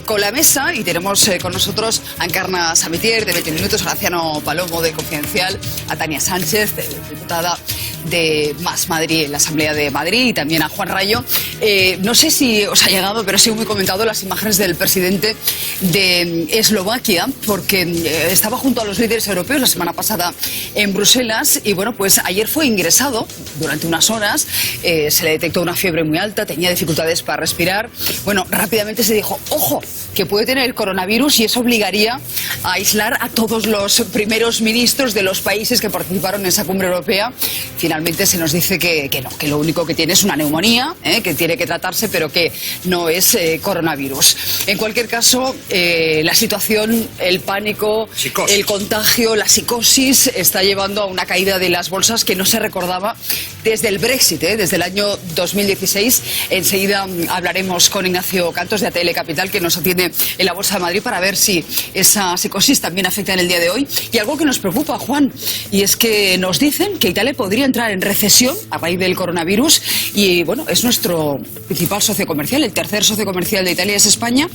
con la mesa y tenemos con nosotros a Encarna Samitier de 20 Minutos, a Graciano Palomo de Confidencial, a Tania Sánchez, diputada de Más Madrid en la Asamblea de Madrid, y también a Juan Rayo. No sé si os ha llegado, pero ha sido muy comentado las imágenes del presidente de Eslovaquia, porque estaba junto a los líderes europeos la semana pasada en Bruselas y bueno, pues ayer fue ingresado durante unas horas, se le detectó una fiebre muy alta, tenía dificultades para respirar. Bueno, rápidamente se dijo, ojo, que puede tener el coronavirus, y eso obligaría a aislar a todos los primeros ministros de los países que participaron en esa cumbre europea. Finalmente se nos dice que no, que lo único que tiene es una neumonía, que tiene que tratarse, pero que no es coronavirus. En cualquier caso, la situación, el pánico, el contagio, la psicosis está llevando a una caída de las bolsas que no se recordaba desde el Brexit, desde el año 2016. Enseguida hablaremos con Ignacio Cantos de ATL Capital, que nos atiende en la Bolsa de Madrid, para ver si esa psicosis también afecta en el día de hoy. Y algo que nos preocupa, Juan, y es que nos dicen que Italia podría entrar en recesión a raíz del coronavirus, y bueno, es nuestro principal socio comercial, el tercer socio comercial de Italia es España,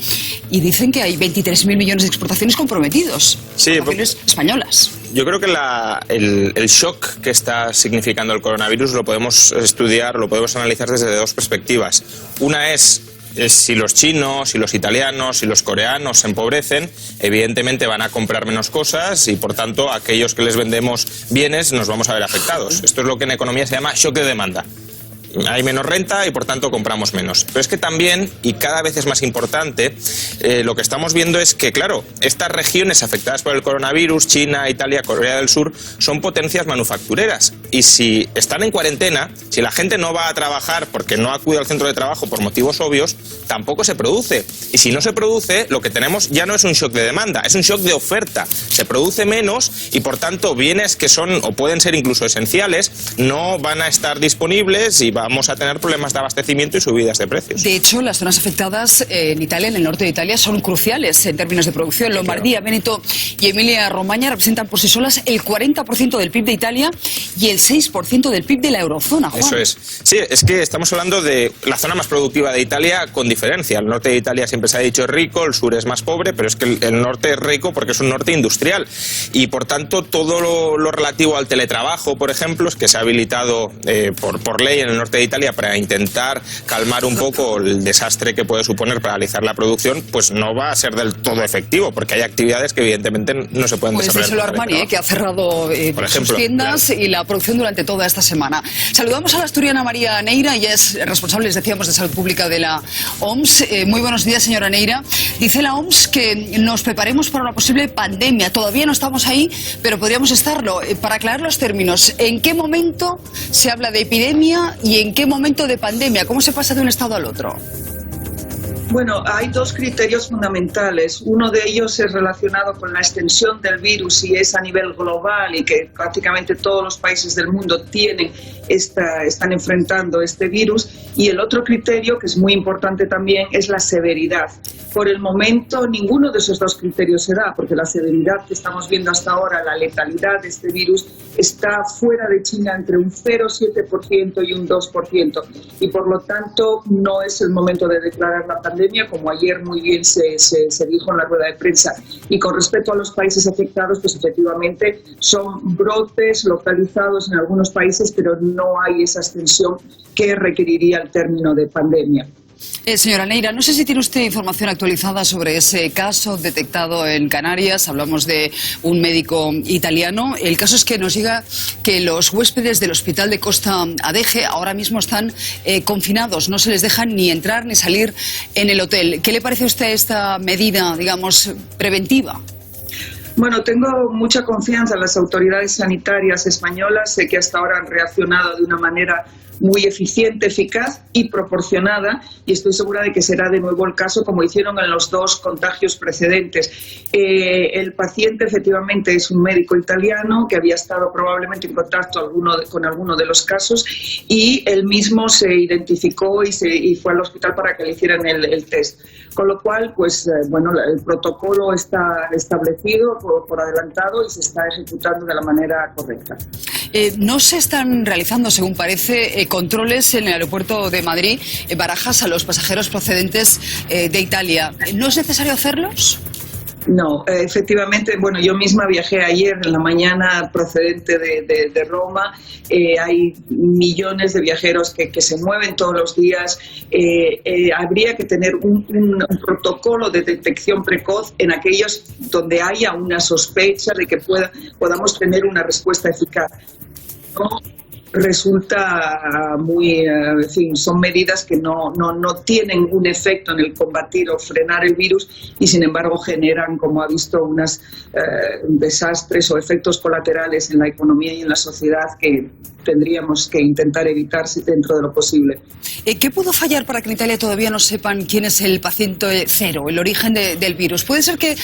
y dicen que hay 23.000 millones de exportaciones comprometidos, exportaciones españolas. Yo creo que el shock que está significando el coronavirus lo podemos estudiar, lo podemos analizar desde dos perspectivas. Una es si los chinos, si los italianos, si los coreanos se empobrecen, evidentemente van a comprar menos cosas y por tanto aquellos que les vendemos bienes nos vamos a ver afectados. Esto es lo que en economía se llama shock de demanda. Hay menos renta y por tanto compramos menos. Pero es que también, y cada vez es más importante, lo que estamos viendo es que, claro, estas regiones afectadas por el coronavirus, China, Italia, Corea del Sur, son potencias manufactureras. Y si están en cuarentena, si la gente no va a trabajar porque no acude al centro de trabajo por motivos obvios, tampoco se produce. Y si no se produce, lo que tenemos ya no es un shock de demanda, es un shock de oferta. Se produce menos y por tanto bienes que son o pueden ser incluso esenciales no van a estar disponibles y vamos a tener problemas de abastecimiento y subidas de precios. De hecho, las zonas afectadas en Italia, en el norte de Italia, son cruciales en términos de producción. Lombardía, Véneto y Emilia-Romagna representan por sí solas el 40% del PIB de Italia y el 6% del PIB de la eurozona, Juan. Eso es. Sí, es que estamos hablando de la zona más productiva de Italia con diferencia. El norte de Italia siempre se ha dicho rico, el sur es más pobre, pero es que el norte es rico porque es un norte industrial. Y por tanto, todo lo relativo al teletrabajo, por ejemplo, es que se ha habilitado por ley en el norte de Italia para intentar calmar un poco el desastre que puede suponer paralizar la producción, pues no va a ser del todo efectivo, porque hay actividades que evidentemente no se pueden desarrollar. Pues Armani, que ha cerrado sus tiendas, claro, y la producción durante toda esta semana. Saludamos a la asturiana María Neira, ella es responsable, les decíamos, de Salud Pública de la OMS. Muy buenos días, señora Neira. Dice la OMS que nos preparemos para una posible pandemia. Todavía no estamos ahí, pero podríamos estarlo. Para aclarar los términos, ¿en qué momento se habla de epidemia y en qué momento de pandemia? ¿Cómo se pasa de un estado al otro? Bueno, hay dos criterios fundamentales. Uno de ellos es relacionado con la extensión del virus y es a nivel global y que prácticamente todos los países del mundo están enfrentando este virus. Y el otro criterio, que es muy importante también, es la severidad. Por el momento, ninguno de esos dos criterios se da, porque la severidad que estamos viendo hasta ahora, la letalidad de este virus, está fuera de China entre un 0,7% y un 2%. Y por lo tanto, no es el momento de declarar la pandemia, como ayer muy bien se dijo en la rueda de prensa. Y con respecto a los países afectados, pues efectivamente son brotes localizados en algunos países, pero no hay esa extensión que requeriría el término de pandemia. Señora Neira, no sé si tiene usted información actualizada sobre ese caso detectado en Canarias. Hablamos de un médico italiano. El caso es que nos llega que los huéspedes del hospital de Costa Adeje ahora mismo están confinados. No se les deja ni entrar ni salir en el hotel. ¿Qué le parece a usted esta medida, digamos, preventiva? Bueno, tengo mucha confianza en las autoridades sanitarias españolas. Sé que hasta ahora han reaccionado de una manera muy eficiente, eficaz y proporcionada, y estoy segura de que será de nuevo el caso como hicieron en los dos contagios precedentes. El paciente efectivamente es un médico italiano que había estado probablemente en contacto con alguno de los casos y él mismo se identificó y fue al hospital para que le hicieran el test. Con lo cual, pues bueno, el protocolo está establecido por adelantado y se está ejecutando de la manera correcta. No se están realizando, según parece, controles en el aeropuerto de Madrid, en Barajas, a los pasajeros procedentes de Italia. ¿No es necesario hacerlos? No, efectivamente, bueno, yo misma viajé ayer en la mañana procedente de Roma. Hay millones de viajeros que se mueven todos los días. Habría que tener un protocolo de detección precoz en aquellos donde haya una sospecha de que podamos tener una respuesta eficaz. No resulta muy, en fin, son medidas que no tienen un efecto en el combatir o frenar el virus y sin embargo generan, como ha visto, unos desastres o efectos colaterales en la economía y en la sociedad que tendríamos que intentar evitarse dentro de lo posible. ¿Qué pudo fallar para que en Italia todavía no sepan quién es el paciente cero, el origen del virus? ¿Puede ser que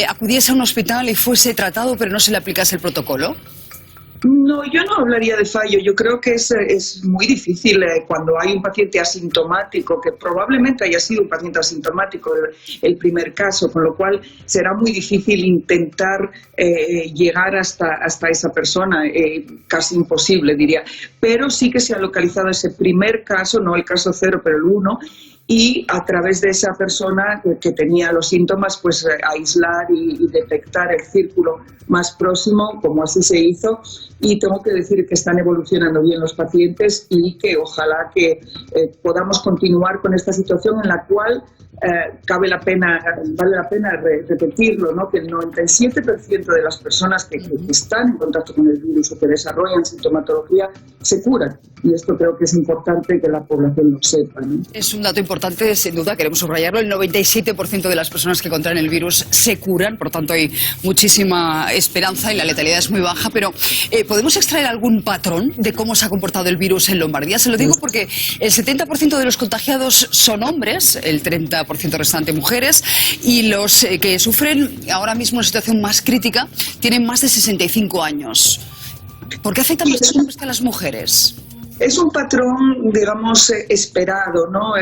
acudiese a un hospital y fuese tratado pero no se le aplicase el protocolo? No, yo no hablaría de fallo. Yo creo que es muy difícil cuando hay un paciente asintomático, que probablemente haya sido un paciente asintomático el primer caso, con lo cual será muy difícil intentar llegar hasta esa persona, casi imposible, diría. Pero sí que se ha localizado ese primer caso, no el caso 0, pero el 1, y a través de esa persona que tenía los síntomas, pues aislar y detectar el círculo más próximo, como así se hizo. Y tengo que decir que están evolucionando bien los pacientes y que ojalá que podamos continuar con esta situación en la cual vale la pena repetirlo, ¿no? Que el 97% de las personas que están en contacto con el virus o que desarrollan sintomatología se curan. Y esto creo que es importante que la población lo sepa, ¿no? Es un dato importante, sin duda, queremos subrayarlo. El 97% de las personas que contraen el virus se curan, por tanto hay muchísima esperanza y la letalidad es muy baja, pero ¿podemos extraer algún patrón de cómo se ha comportado el virus en Lombardía? Se lo digo porque el 70% de los contagiados son hombres, el 30% restante mujeres, y los que sufren ahora mismo una situación más crítica tienen más de 65 años. ¿Por qué afecta más a los hombres que a las mujeres? Es un patrón, digamos, esperado, ¿no?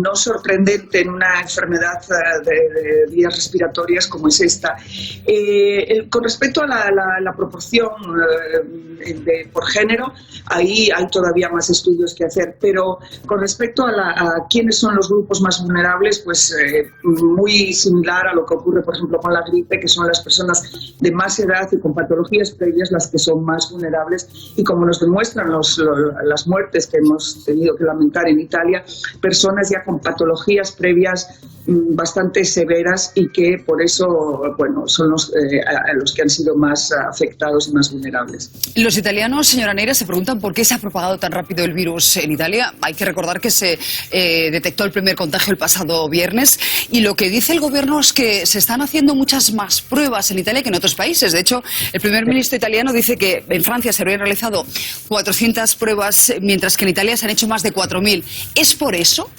No sorprendente en una enfermedad de vías respiratorias como es esta. Con respecto a la proporción por género, ahí hay todavía más estudios que hacer, pero con respecto a quiénes son los grupos más vulnerables, pues muy similar a lo que ocurre, por ejemplo, con la gripe, que son las personas de más edad y con patologías previas las que son más vulnerables, y como nos demuestran las muertes que hemos tenido que lamentar en Italia, personas ya con patologías previas bastante severas y que por eso, bueno, son los que han sido más afectados y más vulnerables. Los italianos, señora Neira, se preguntan por qué se ha propagado tan rápido el virus en Italia. Hay que recordar que se detectó el primer contagio el pasado viernes y lo que dice el gobierno es que se están haciendo muchas más pruebas en Italia que en otros países. De hecho, el primer ministro italiano dice que en Francia se habrían realizado 400 pruebas, mientras que en Italia se han hecho más de 4.000. ¿Es por eso?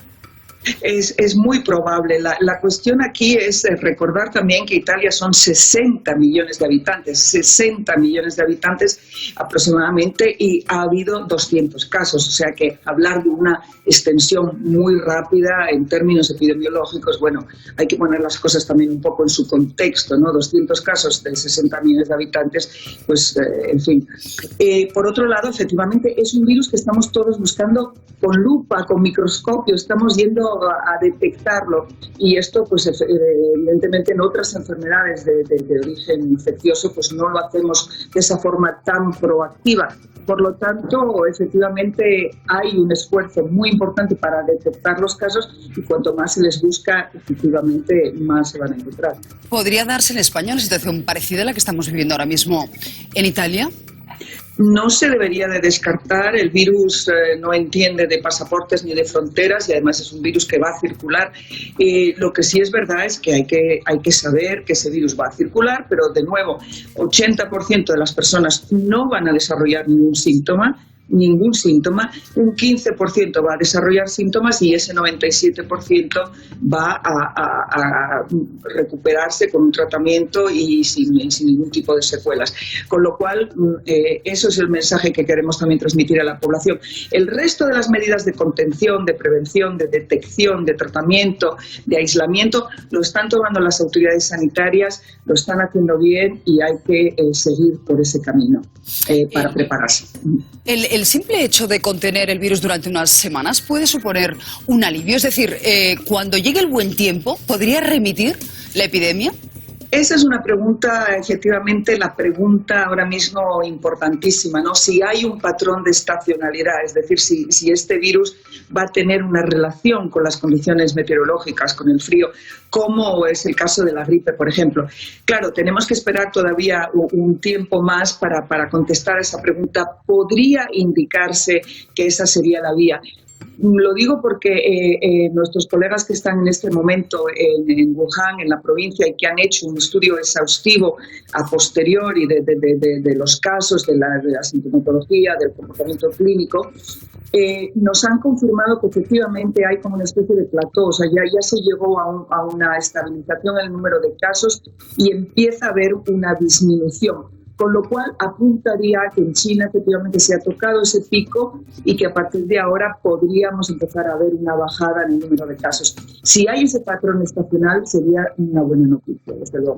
Es muy probable. La cuestión aquí es recordar también que Italia son 60 millones de habitantes aproximadamente, y ha habido 200 casos. O sea que hablar de una extensión muy rápida en términos epidemiológicos, bueno, hay que poner las cosas también un poco en su contexto, ¿no? 200 casos de 60 millones de habitantes, pues en fin. Por otro lado, efectivamente, es un virus que estamos todos buscando con lupa, con microscopio, estamos yendo a detectarlo, y esto pues evidentemente en otras enfermedades de origen infeccioso pues no lo hacemos de esa forma tan proactiva. Por lo tanto, efectivamente hay un esfuerzo muy importante para detectar los casos, y cuanto más se les busca, efectivamente más se van a encontrar. ¿Podría darse en España una situación parecida a la que estamos viviendo ahora mismo en Italia? No se debería de descartar. El virus no entiende de pasaportes ni de fronteras, y además es un virus que va a circular. Lo que sí es verdad es que hay que saber que ese virus va a circular, pero de nuevo, 80% de las personas no van a desarrollar ningún síntoma. ningún síntoma, un 15% va a desarrollar síntomas y ese 97% va a recuperarse con un tratamiento y sin ningún tipo de secuelas. Con lo cual, eso es el mensaje que queremos también transmitir a la población. El resto de las medidas de contención, de prevención, de detección, de tratamiento, de aislamiento, lo están tomando las autoridades sanitarias, lo están haciendo bien y hay que seguir por ese camino para prepararse. El simple hecho de contener el virus durante unas semanas puede suponer un alivio. Es decir, cuando llegue el buen tiempo, ¿podría remitir la epidemia? Esa es una pregunta, efectivamente, la pregunta ahora mismo importantísima, ¿no? Si hay un patrón de estacionalidad, es decir, si este virus va a tener una relación con las condiciones meteorológicas, con el frío, como es el caso de la gripe, por ejemplo. Claro, tenemos que esperar todavía un tiempo más para contestar a esa pregunta. Podría indicarse que esa sería la vía. Lo digo porque nuestros colegas que están en este momento en Wuhan, en la provincia, y que han hecho un estudio exhaustivo a posteriori de los casos, de la sintomatología, del comportamiento clínico, nos han confirmado que efectivamente hay como una especie de plató, o sea, ya se llegó a una estabilización en el número de casos y empieza a haber una disminución. Con lo cual apuntaría a que en China efectivamente se ha tocado ese pico y que a partir de ahora podríamos empezar a ver una bajada en el número de casos. Si hay ese patrón estacional sería una buena noticia, desde luego.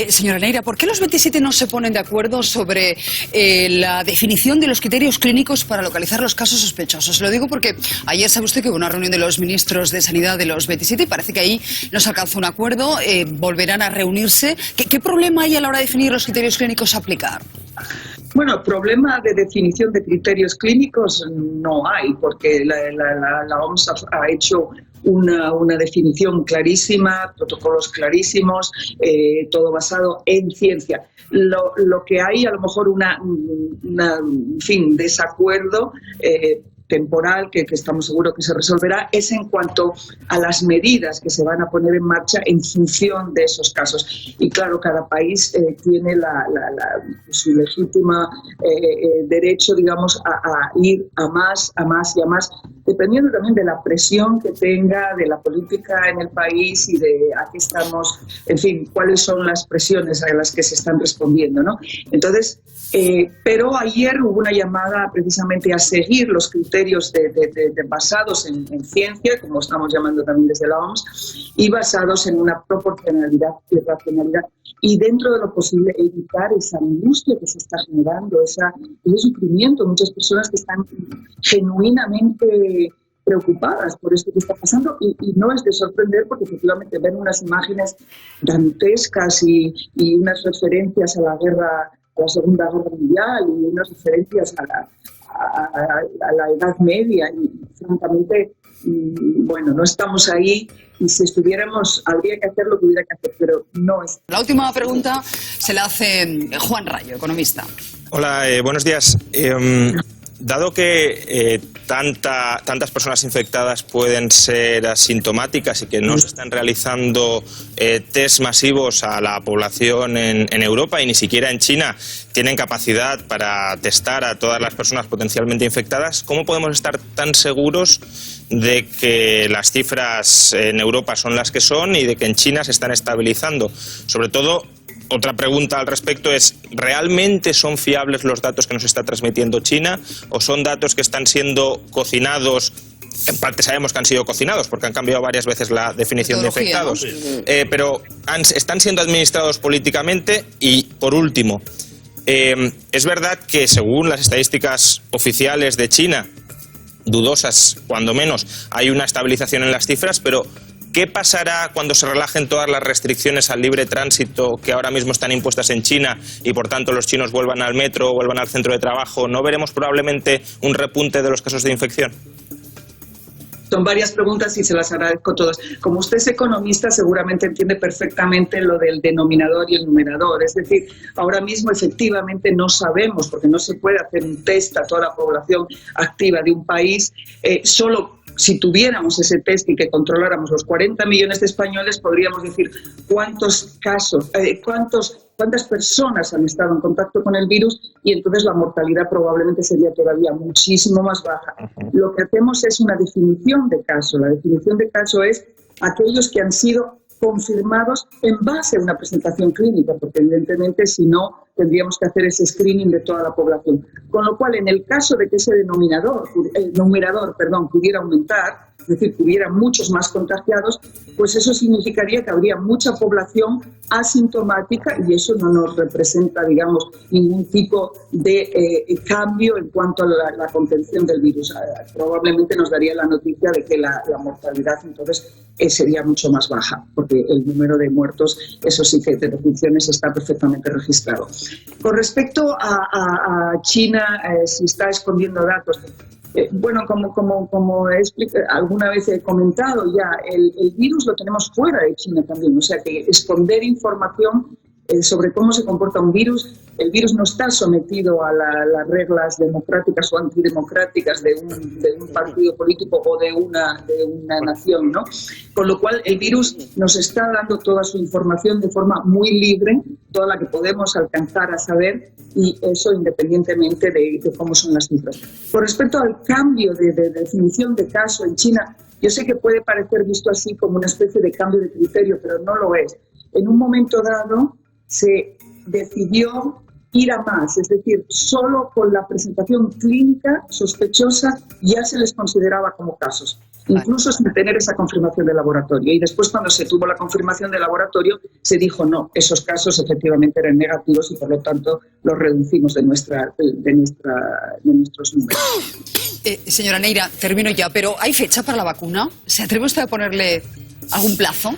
Señora Neira, ¿por qué los 27 no se ponen de acuerdo sobre la definición de los criterios clínicos para localizar los casos sospechosos? Lo digo porque ayer sabe usted que hubo una reunión de los ministros de Sanidad de los 27 y parece que ahí no se alcanzó un acuerdo, volverán a reunirse. ¿Qué problema hay a la hora de definir los criterios clínicos aplicados? Bueno, problema de definición de criterios clínicos no hay, porque la OMS ha hecho una definición clarísima, protocolos clarísimos, todo basado en ciencia. Lo que hay, a lo mejor, desacuerdo temporal, que estamos seguros que se resolverá, es en cuanto a las medidas que se van a poner en marcha en función de esos casos. Y claro, cada país tiene su legítima derecho, digamos, a ir a más, y a más, dependiendo también de la presión que tenga, de la política en el país y de a qué estamos, en fin, cuáles son las presiones a las que se están respondiendo, ¿no? Entonces, pero ayer hubo una llamada precisamente a seguir los criterios basados en ciencia, como estamos llamando también desde la OMS, y basados en una proporcionalidad y racionalidad. Y dentro de lo posible evitar esa angustia que se está generando, ese sufrimiento. Muchas personas que están genuinamente preocupadas por esto que está pasando y no es de sorprender porque efectivamente ven unas imágenes dantescas y unas referencias a la Segunda Guerra Mundial y unas referencias a la Edad Media y francamente, bueno, no estamos ahí y si estuviéramos habría que hacer lo que hubiera que hacer, pero no es. La última pregunta se la hace Juan Rayo, economista. Hola, buenos días. Dado que tantas personas infectadas pueden ser asintomáticas y que no se están realizando test masivos a la población en Europa y ni siquiera en China tienen capacidad para testar a todas las personas potencialmente infectadas, ¿cómo podemos estar tan seguros de que las cifras en Europa son las que son y de que en China se están estabilizando? Sobre todo, otra pregunta al respecto es, ¿realmente son fiables los datos que nos está transmitiendo China o son datos que están siendo cocinados? En parte sabemos que han sido cocinados porque han cambiado varias veces la definición de infectados, pero están siendo administrados políticamente. Y por último, es verdad que según las estadísticas oficiales de China, dudosas cuando menos, hay una estabilización en las cifras, pero ¿qué pasará cuando se relajen todas las restricciones al libre tránsito que ahora mismo están impuestas en China y por tanto los chinos vuelvan al metro o vuelvan al centro de trabajo? ¿No veremos probablemente un repunte de los casos de infección? Son varias preguntas y se las agradezco todas. Como usted es economista, seguramente entiende perfectamente lo del denominador y el numerador. Es decir, ahora mismo efectivamente no sabemos, porque no se puede hacer un test a toda la población activa de un país, solo si tuviéramos ese test y que controláramos los 40 millones de españoles, podríamos decir cuántos casos, cuántas personas han estado en contacto con el virus, y entonces la mortalidad probablemente sería todavía muchísimo más baja. Lo que hacemos es una definición de caso. La definición de caso es aquellos que han sido confirmados en base a una presentación clínica, porque evidentemente si no tendríamos que hacer ese screening de toda la población. Con lo cual, en el caso de que ese numerador pudiera aumentar, es decir, que hubiera muchos más contagiados, pues eso significaría que habría mucha población asintomática, y eso no nos representa, digamos, ningún tipo de cambio en cuanto a la contención del virus. Probablemente nos daría la noticia de que la mortalidad entonces sería mucho más baja, porque el número de muertos, eso sí que de defunciones está perfectamente registrado. Con respecto a China, si está escondiendo datos, bueno, como alguna vez he comentado ya, el virus lo tenemos fuera de China también, o sea que esconder información sobre cómo se comporta un virus, el virus no está sometido a las reglas democráticas o antidemocráticas de un partido político o de una nación, ¿no? Con lo cual el virus nos está dando toda su información de forma muy libre, toda la que podemos alcanzar a saber, y eso independientemente de cómo son las cifras. Con respecto al cambio de definición de caso en China, yo sé que puede parecer visto así como una especie de cambio de criterio, pero no lo es. En un momento dado se decidió ir a más, es decir, solo con la presentación clínica sospechosa ya se les consideraba como casos, incluso sin tener esa confirmación de laboratorio. Y después, cuando se tuvo la confirmación de laboratorio, se dijo no, esos casos efectivamente eran negativos y por lo tanto los reducimos de nuestros números. Señora Neira, termino ya, pero ¿hay fecha para la vacuna? ¿Se atreve usted a ponerle algún plazo?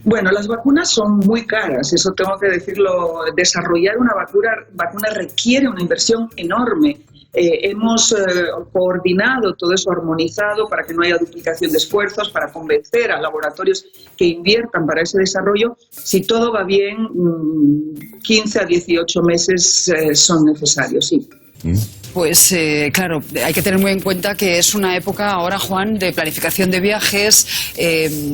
Bueno, las vacunas son muy caras, eso tengo que decirlo. Desarrollar una vacuna requiere una inversión enorme. Hemos coordinado todo eso, armonizado para que no haya duplicación de esfuerzos, para convencer a laboratorios que inviertan para ese desarrollo. Si todo va bien, 15 a 18 meses son necesarios, sí. Pues claro, hay que tener muy en cuenta que es una época ahora, Juan, de planificación de viajes.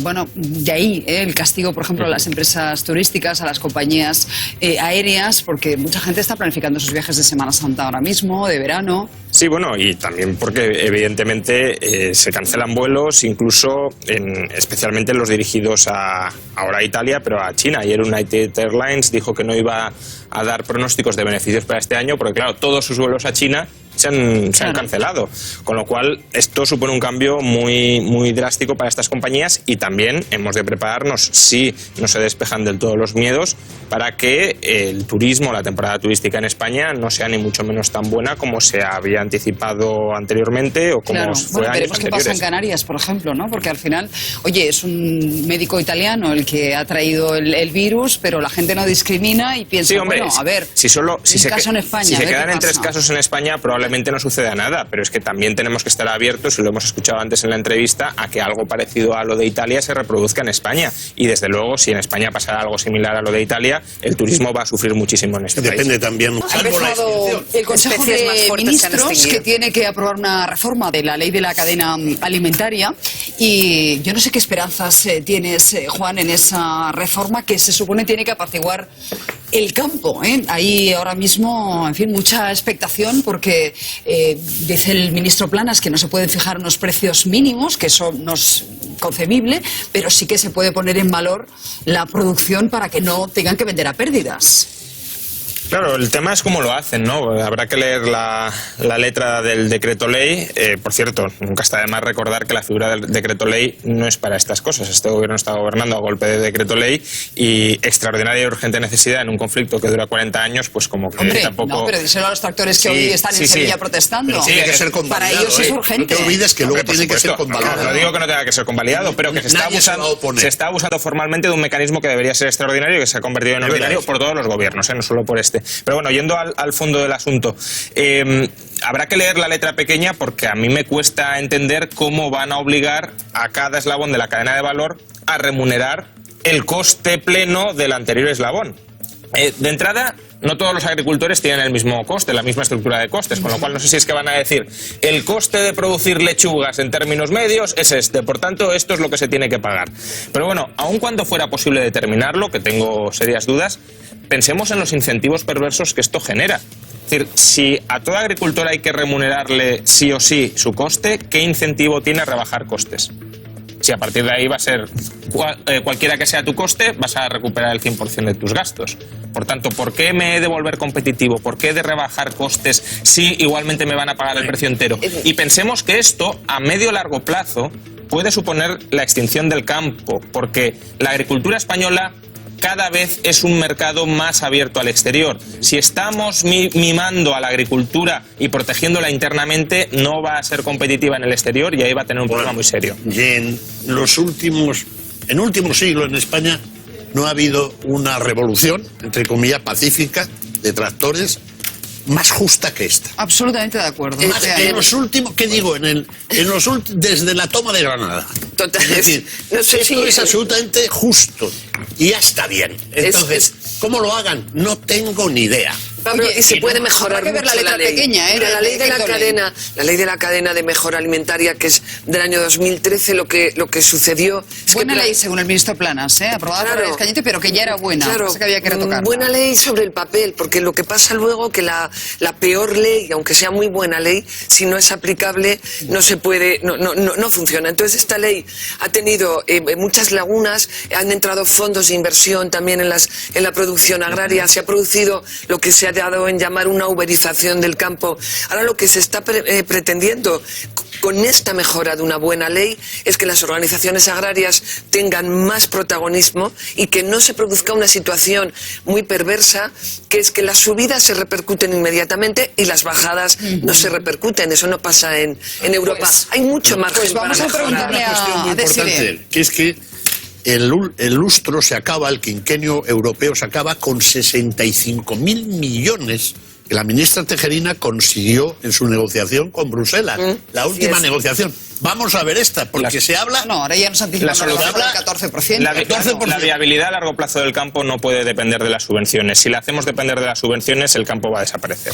Bueno, de ahí el castigo, por ejemplo, a las empresas turísticas, a las compañías aéreas, porque mucha gente está planificando sus viajes de Semana Santa ahora mismo, de verano. Sí, bueno, y también porque evidentemente se cancelan vuelos, incluso especialmente los dirigidos ahora a Italia, pero a China. Ayer United Airlines dijo que no iba a dar pronósticos de beneficios para este año, porque claro, todos sus vuelos a China se han cancelado, con lo cual esto supone un cambio muy, muy drástico para estas compañías, y también hemos de prepararnos, si no se despejan del todo los miedos, para que el turismo, la temporada turística en España no sea ni mucho menos tan buena como se había anticipado anteriormente o como fue años veremos anteriores. qué pasa en Canarias, por ejemplo, ¿no? Porque al final, oye, es un médico italiano el que ha traído el virus, pero la gente no discrimina y piensa, sí, hombre, bueno, a ver, si se caso en España, si se quedan en 3 casos en España, probablemente no suceda nada, pero es que también tenemos que estar abiertos, y lo hemos escuchado antes en la entrevista, a que algo parecido a lo de Italia se reproduzca en España. Y desde luego, si en España pasara algo similar a lo de Italia, el turismo va a sufrir muchísimo en este país. Depende también. Ha empezado el Consejo de Ministros, que tiene que aprobar una reforma de la ley de la cadena alimentaria, y yo no sé qué esperanzas tienes, Juan, en esa reforma que se supone tiene que apaciguar el campo, ¿eh? Hay ahora mismo, en fin, mucha expectación, porque dice el ministro Planas que no se pueden fijar unos precios mínimos, que eso no es concebible, pero sí que se puede poner en valor la producción para que no tengan que vender a pérdidas. Claro, el tema es cómo lo hacen, ¿no? Habrá que leer la letra del decreto ley. Por cierto, nunca está de más recordar que la figura del decreto ley no es para estas cosas. Este gobierno está gobernando a golpe de decreto ley, y extraordinaria y urgente necesidad en un conflicto que dura 40 años, pues como que tampoco... No, pero díselo a los tractores que hoy están en Sevilla protestando. Pero tiene que ser convalidado. Para ellos es urgente. No te olvides que luego tiene que ser convalidado. No digo que no tenga que ser convalidado, pero que se está abusando formalmente de un mecanismo que debería ser extraordinario y que se ha convertido en ordinario por todos los gobiernos, no solo por este. Pero bueno, yendo al fondo del asunto, habrá que leer la letra pequeña, porque a mí me cuesta entender cómo van a obligar a cada eslabón de la cadena de valor a remunerar el coste pleno del anterior eslabón. De entrada, no todos los agricultores tienen el mismo coste, la misma estructura de costes, con lo cual no sé si es que van a decir el coste de producir lechugas en términos medios es este, por tanto esto es lo que se tiene que pagar. Pero bueno, aun cuando fuera posible determinarlo, que tengo serias dudas, pensemos en los incentivos perversos que esto genera. Es decir, si a todo agricultor hay que remunerarle sí o sí su coste, ¿qué incentivo tiene a rebajar costes? Si a partir de ahí va a ser cualquiera que sea tu coste, vas a recuperar el 100% de tus gastos. Por tanto, ¿por qué me he de volver competitivo? ¿Por qué he de rebajar costes si igualmente me van a pagar el precio entero? Y pensemos que esto, a medio o largo plazo, puede suponer la extinción del campo, porque la agricultura española cada vez es un mercado más abierto al exterior. Si estamos mimando a la agricultura y protegiéndola internamente, no va a ser competitiva en el exterior y ahí va a tener un problema muy serio. Y en último siglo en España no ha habido una revolución, entre comillas, pacífica, de tractores, más justa que esta. Absolutamente de acuerdo. En los últimos, ¿qué digo? Desde la toma de Granada. Total, es decir, no sé esto es absolutamente justo y ya está bien. Entonces, ¿cómo lo hagan? No tengo ni idea. Pablo, y se puede mejorar que ver mucho la ley. Pequeña, mira, la ley de la cadena de mejora alimentaria, que es del año 2013, lo que sucedió es buena ley según el ministro Planas, aprobada por el Escañete, pero que ya era buena, claro, que había que retocarla. Buena ley sobre el papel, porque lo que pasa luego que la peor ley, aunque sea muy buena ley, si no es aplicable no se puede, no funciona. Entonces esta ley ha tenido muchas lagunas, han entrado fondos de inversión también en la producción agraria, se ha producido lo que se ha dado en llamar una uberización del campo. Ahora lo que se está pretendiendo con esta mejora de una buena ley es que las organizaciones agrarias tengan más protagonismo y que no se produzca una situación muy perversa, que es que las subidas se repercuten inmediatamente y las bajadas no se repercuten. Eso no pasa en Europa. Pues, hay mucho margen vamos para a preguntarle una cuestión muy a importante, que es que el lustro se acaba, el quinquenio europeo se acaba con 65.000 millones que la ministra Tejerina consiguió en su negociación con Bruselas, la última negociación. Vamos a ver esta, porque se habla... No, ahora ya nos anticipamos del 14%. La viabilidad a largo plazo del campo no puede depender de las subvenciones. Si la hacemos depender de las subvenciones, el campo va a desaparecer.